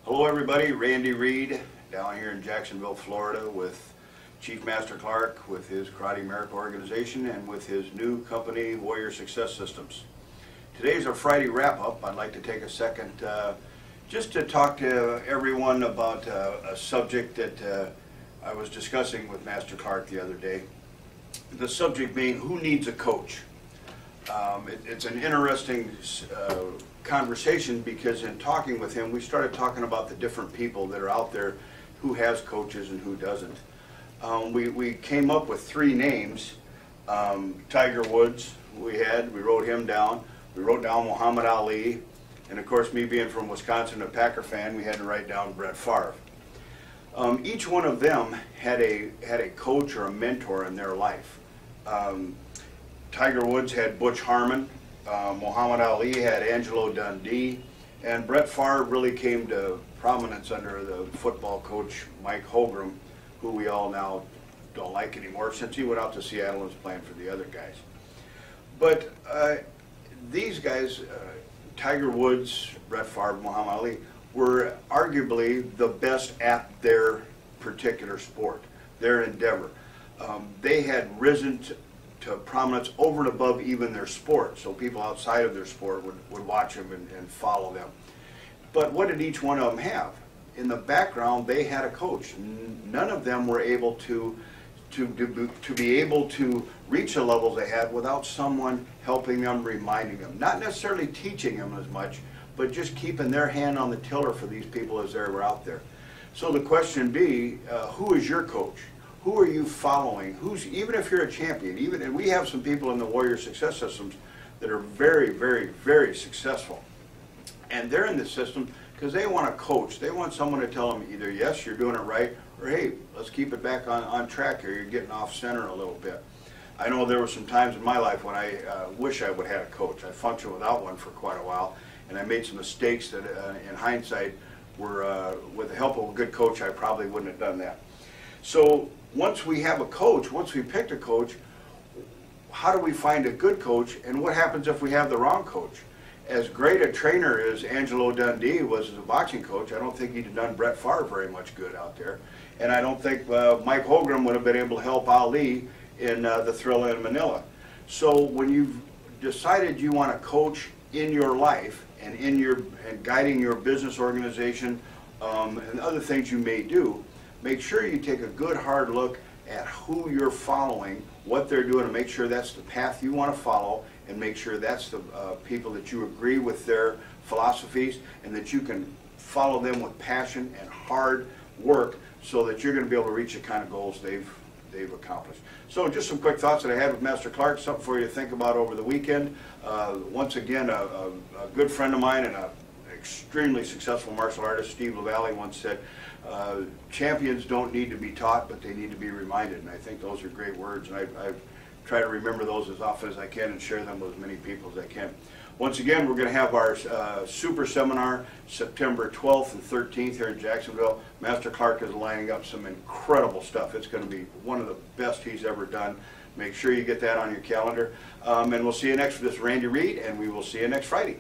Hello everybody, Randy Reed down here in Jacksonville, Florida with Chief Master Clark with his Karate America organization and with his new company, Warrior Success Systems. Today's our Friday wrap-up. I'd like to take a second just to talk to everyone about a subject that I was discussing with Master Clark the other day. The subject being, who needs a coach? It's an interesting conversation because in talking with him, we started talking about the different people that are out there, who has coaches and who doesn't. We came up with three names. Tiger Woods, we wrote him down. We wrote down Muhammad Ali, and of course, me being from Wisconsin, a Packer fan, we had to write down Brett Favre. Each one of them had a coach or a mentor in their life. Tiger Woods had Butch Harmon, Muhammad Ali had Angelo Dundee, and Brett Favre really came to prominence under the football coach Mike Holmgren, who we all now don't like anymore since he went out to Seattle and was playing for the other guys. But these guys, Tiger Woods, Brett Favre, Muhammad Ali, were arguably the best at their particular sport, their endeavor. They had risen to prominence over and above even their sport, so people outside of their sport would watch them and follow them. But what did each one of them have? In the background, they had a coach. None of them were able to be able to reach the levels they had without someone helping them, reminding them. Not necessarily teaching them as much, but just keeping their hand on the tiller for these people as they were out there. So the question be, who is your coach? Who are you following? Even if you're a champion, and we have some people in the Warrior Success Systems that are very, very, very successful. And they're in the system because they want a coach. They want someone to tell them either, yes, you're doing it right, or hey, let's keep it back on track here. You're getting off center a little bit. I know there were some times in my life when I wish I would have had a coach. I functioned without one for quite a while, and I made some mistakes that in hindsight were, with the help of a good coach, I probably wouldn't have done that. So once we have a coach, once we picked a coach, how do we find a good coach, and what happens if we have the wrong coach? As great a trainer as Angelo Dundee was as a boxing coach, I don't think he'd have done Brett Favre very much good out there. And I don't think Mike Holmgren would have been able to help Ali in the Thrilla in Manila. So when you've decided you want a coach in your life and guiding your business organization and other things you may do, make sure you take a good hard look at who you're following, what they're doing, and make sure that's the path you want to follow, and make sure that's the people that you agree with their philosophies and that you can follow them with passion and hard work so that you're going to be able to reach the kind of goals they've accomplished. So just some quick thoughts that I had with Master Clark, something for you to think about over the weekend. Once again, a good friend of mine and an extremely successful martial artist, Steve LaValle, once said, champions don't need to be taught, but they need to be reminded. And I think those are great words, and I've tried to remember those as often as I can and share them with as many people as I can. Once again, we're going to have our super seminar September 12th and 13th here in Jacksonville. Master Clark is lining up some incredible stuff. It's going to be one of the best he's ever done. Make sure you get that on your calendar. And we'll see you next. This is Randy Reed, and we will see you next Friday.